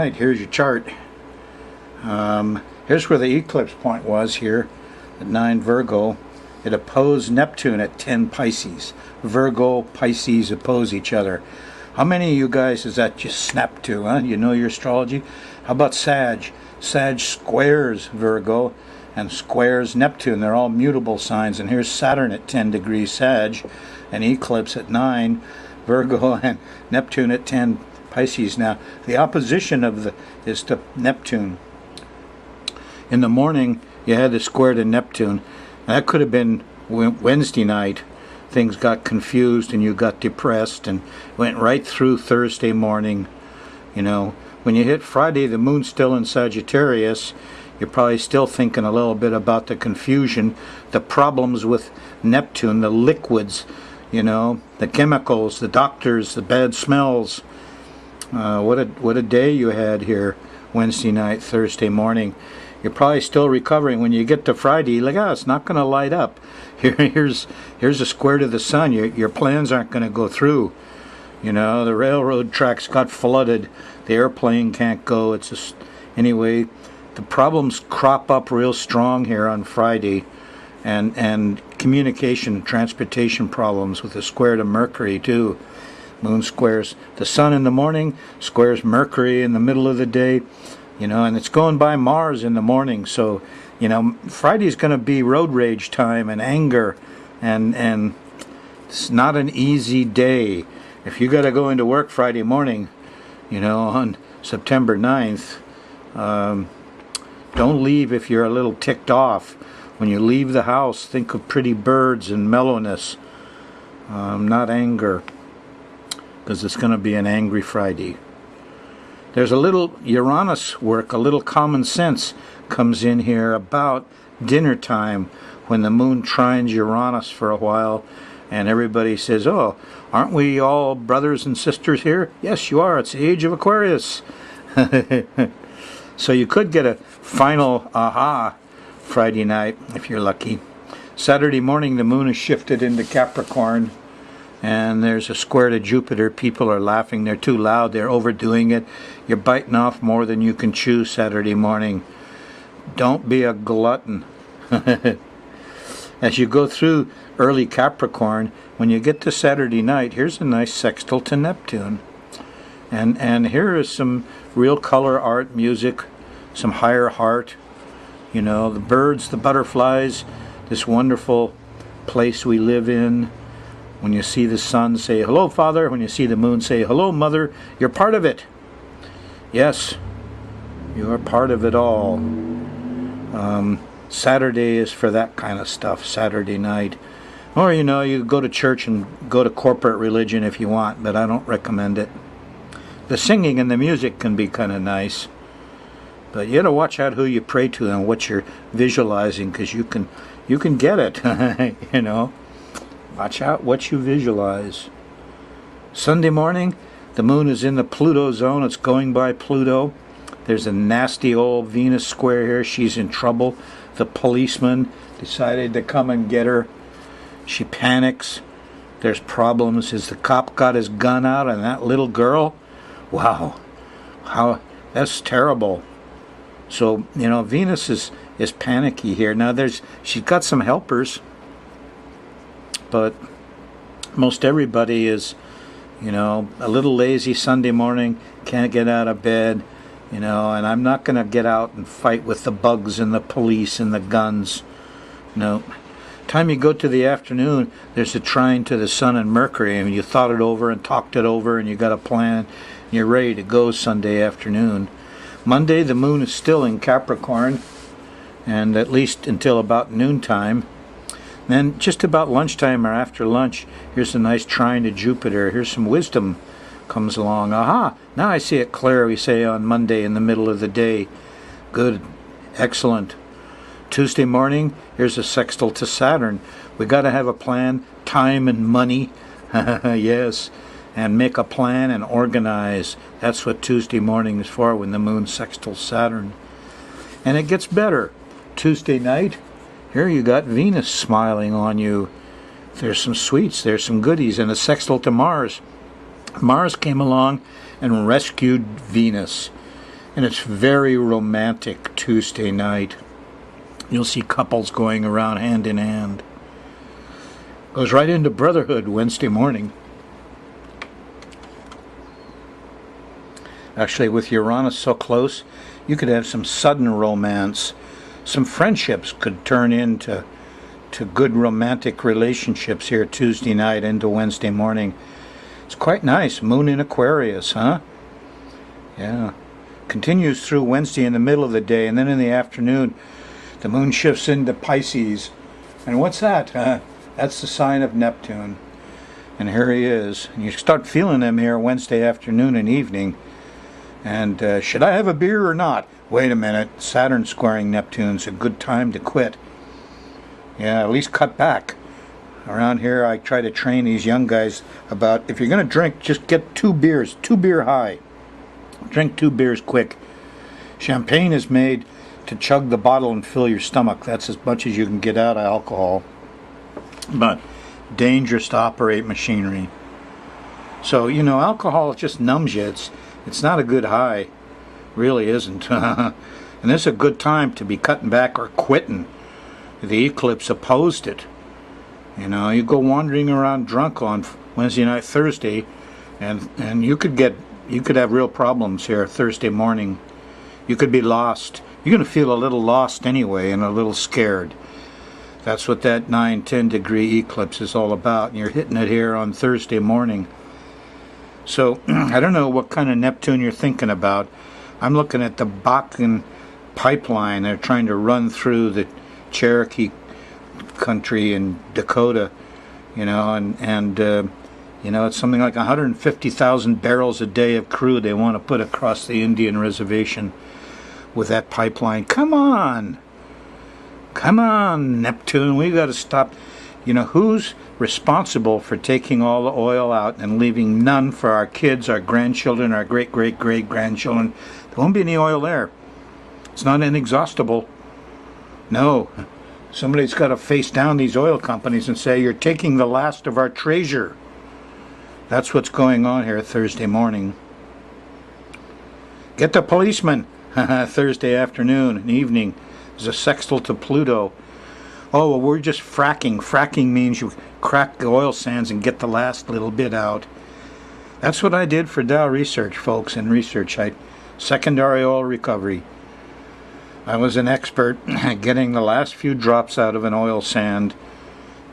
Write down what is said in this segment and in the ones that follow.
Alright, here's your chart. Here's where the eclipse point was here at 9 Virgo. It opposed Neptune at 10 Pisces. Virgo, Pisces oppose each other. How many of you guys does that just snap to, huh? You know your astrology? How about Sag? Sag squares Virgo and squares Neptune. They're all mutable signs. And here's Saturn at 10 degrees Sag, an eclipse at 9 Virgo, and Neptune at 10 Pisces. Now, the opposition of is to Neptune. In the morning, you had the square to Neptune. That could have been Wednesday night. Things got confused and you got depressed and went right through Thursday morning. You know, when you hit Friday, the moon's still in Sagittarius. You're probably still thinking a little bit about the confusion, the problems with Neptune, the liquids, you know, the chemicals, the doctors, the bad smells. What a day you had here Wednesday night, Thursday morning. You're probably still recovering. When you get to Friday, like, it's not going to light up. Here's a square to the sun. Your plans aren't going to go through. You know, the railroad tracks got flooded. The airplane can't go. It's just, anyway, the problems crop up real strong here on Friday. And communication, transportation problems with the square to Mercury, too. Moon squares the sun in the morning, squares Mercury in the middle of the day. You know, and it's going by Mars in the morning, so, you know, Friday's going to be road rage time and anger, and it's not an easy day. If you got to go into work Friday morning, you know, on September 9th, don't leave if you're a little ticked off. When you leave the house, think of pretty birds and mellowness, not anger, because it's going to be an angry Friday. There's a little Uranus work, a little common sense comes in here about dinner time when the moon trines Uranus for a while and everybody says, oh, aren't we all brothers and sisters here? Yes, you are. It's the age of Aquarius. So you could get a final aha Friday night if you're lucky. Saturday morning the moon is shifted into Capricorn. And there's a square to Jupiter. People are laughing. They're too loud. They're overdoing it. You're biting off more than you can chew Saturday morning. Don't be a glutton. As you go through early Capricorn, when you get to Saturday night, here's a nice sextile to Neptune. And here is some real color art, music, some higher heart. You know, the birds, the butterflies, this wonderful place we live in. When you see the sun, say, hello, Father. When you see the moon, say, hello, Mother. You're part of it. Yes, you are part of it all. Saturday is for that kind of stuff, Saturday night. Or, you know, you go to church and go to corporate religion if you want, but I don't recommend it. The singing and the music can be kind of nice. But you got to watch out who you pray to and what you're visualizing, because you can get it, you know. Watch out what you visualize. Sunday morning, the moon is in the Pluto zone. It's going by Pluto. There's a nasty old Venus square here. She's in trouble. The policeman decided to come and get her. She panics. There's problems. Has the cop got his gun out on that little girl? Wow. That's terrible. So, you know, Venus is panicky here. Now she's got some helpers. But most everybody is, you know, a little lazy Sunday morning, can't get out of bed, you know, and I'm not going to get out and fight with the bugs and the police and the guns. No. Time you go to the afternoon, there's a trine to the Sun and Mercury, and you thought it over and talked it over, and you got a plan, and you're ready to go Sunday afternoon. Monday, the moon is still in Capricorn, and at least until about noontime. Then just about lunchtime or after lunch, here's a nice trine to Jupiter. Here's some wisdom comes along. Aha! Now I see it clear, we say on Monday in the middle of the day. Good. Excellent. Tuesday morning, here's a sextile to Saturn. We got to have a plan, time and money. Yes. And make a plan and organize. That's what Tuesday morning is for when the moon sextiles Saturn. And it gets better. Tuesday night, here you got Venus smiling on you. There's some sweets, there's some goodies, and a sextile to Mars. Mars came along and rescued Venus. And it's very romantic Tuesday night. You'll see couples going around hand in hand. Goes right into brotherhood Wednesday morning. Actually, with Uranus so close, you could have some sudden romance. Some friendships could turn into good romantic relationships here Tuesday night into Wednesday morning. It's quite nice. Moon in Aquarius, huh? Yeah. Continues through Wednesday in the middle of the day, and then in the afternoon, the moon shifts into Pisces. And what's that? That's the sign of Neptune. And here he is. And you start feeling him here Wednesday afternoon and evening. And should I have a beer or not? Wait a minute. Saturn squaring Neptune's a good time to quit. Yeah, at least cut back. Around here, I try to train these young guys about, if you're going to drink, just get 2 beers, 2 beer high. Drink 2 beers quick. Champagne is made to chug the bottle and fill your stomach. That's as much as you can get out of alcohol. But dangerous to operate machinery. So, alcohol just numbs you. It's not a good high. Really isn't. And this is a good time to be cutting back or quitting. The eclipse opposed it. You go wandering around drunk on Wednesday night, Thursday, and you could have real problems here Thursday morning. You could be lost. You're going to feel a little lost anyway and a little scared. That's what that 9-10 degree eclipse is all about. And you're hitting it here on Thursday morning. So I don't know what kind of Neptune you're thinking about. I'm looking at the Bakken pipeline. They're trying to run through the Cherokee country in Dakota, it's something like 150,000 barrels a day of crude they want to put across the Indian reservation with that pipeline. Come on, Neptune, we got to stop. Who's responsible for taking all the oil out and leaving none for our kids, our grandchildren, our great-great-great-grandchildren? There won't be any oil there. It's not inexhaustible. No. Somebody's got to face down these oil companies and say, you're taking the last of our treasure. That's what's going on here Thursday morning. Get the policeman. Thursday afternoon and evening. There's a sextile to Pluto. Oh, well, we're just fracking. Fracking means you crack the oil sands and get the last little bit out. That's what I did for Dow Research, folks, in research. Secondary oil recovery. I was an expert at getting the last few drops out of an oil sand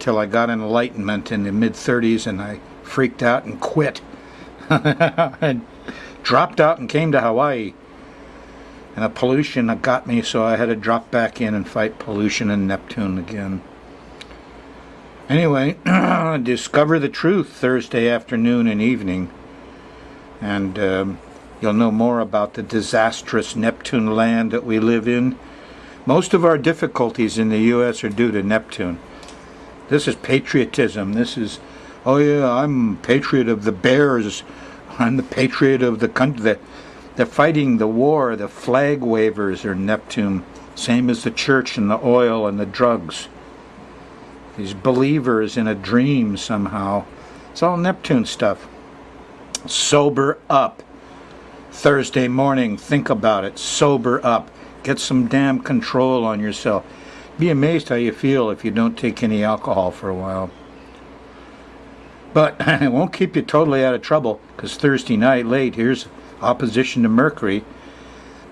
till I got enlightenment in the mid-30s, and I freaked out and quit. I dropped out and came to Hawaii. And the pollution got me, so I had to drop back in and fight pollution and Neptune again. Anyway, discover the truth Thursday afternoon and evening. And you'll know more about the disastrous Neptune land that we live in. Most of our difficulties in the U.S. are due to Neptune. This is patriotism. This is, oh yeah, I'm patriot of the Bears. I'm the patriot of the country. They're fighting the war. The flag wavers are Neptune. Same as the church and the oil and the drugs. These believers in a dream somehow. It's all Neptune stuff. Sober up. Thursday morning, think about it. Sober up. Get some damn control on yourself. Be amazed how you feel if you don't take any alcohol for a while. But it won't keep you totally out of trouble, because Thursday night late, here's opposition to Mercury.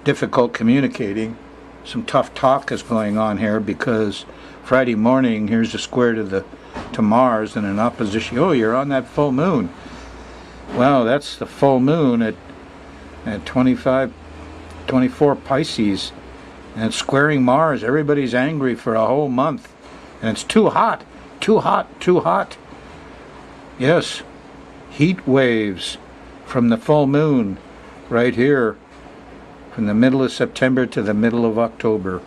Difficult communicating. Some tough talk is going on here, because Friday morning, here's a square to Mars and an opposition. Oh, you're on that full moon. Well, that's the full moon at 24 Pisces, and it's squaring Mars. Everybody's angry for a whole month, and it's too hot. Yes, heat waves from the full moon right here, from the middle of September to the middle of October.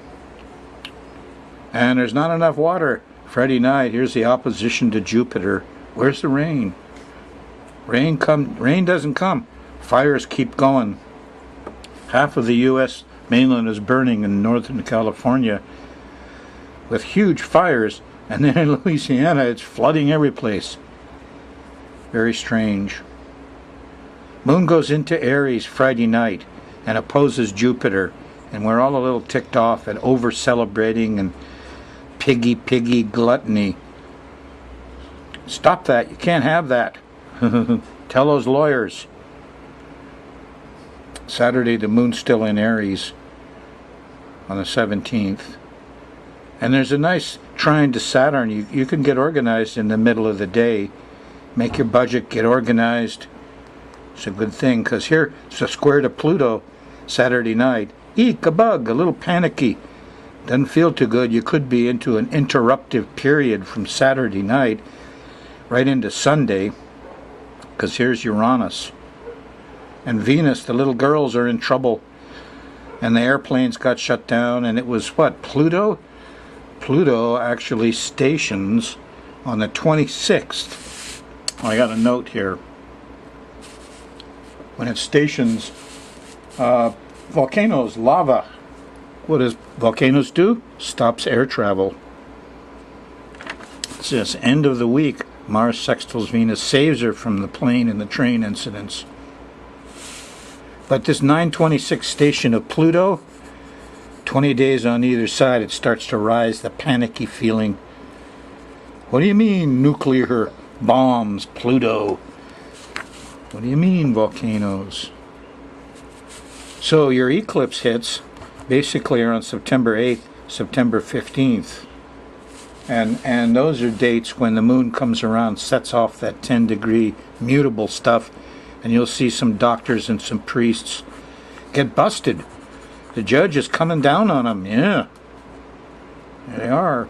And there's not enough water. Friday night, here's the opposition to Jupiter. Where's the rain? Rain doesn't come. Fires keep going. Half of the U.S. mainland is burning in Northern California with huge fires, and then in Louisiana it's flooding every place. Very strange. Moon goes into Aries Friday night. and opposes Jupiter. And we're all a little ticked off at over-celebrating and piggy gluttony. Stop that. You can't have that. Tell those lawyers. Saturday, the moon's still in Aries on the 17th. And there's a nice trine to Saturn. You can get organized in the middle of the day. Make your budget, get organized. It's a good thing, because here it's a square to Pluto Saturday night. Eek, a bug, a little panicky. Doesn't feel too good. You could be into an interruptive period from Saturday night right into Sunday, because here's Uranus. And Venus, the little girls are in trouble. And the airplanes got shut down, and it was what, Pluto? Pluto actually stations on the 26th. I got a note here. When it stations, volcanoes, lava. What does volcanoes do? Stops air travel. It says, end of the week, Mars sextiles Venus, saves her from the plane and the train incidents. But this 926 station of Pluto, 20 days on either side, it starts to rise, the panicky feeling. What do you mean, nuclear bombs, Pluto? What do you mean, volcanoes? So your eclipse hits basically are on September 8th, September 15th. And those are dates when the moon comes around, sets off that 10-degree mutable stuff, and you'll see some doctors and some priests get busted. The judge is coming down on them. Yeah. There they are.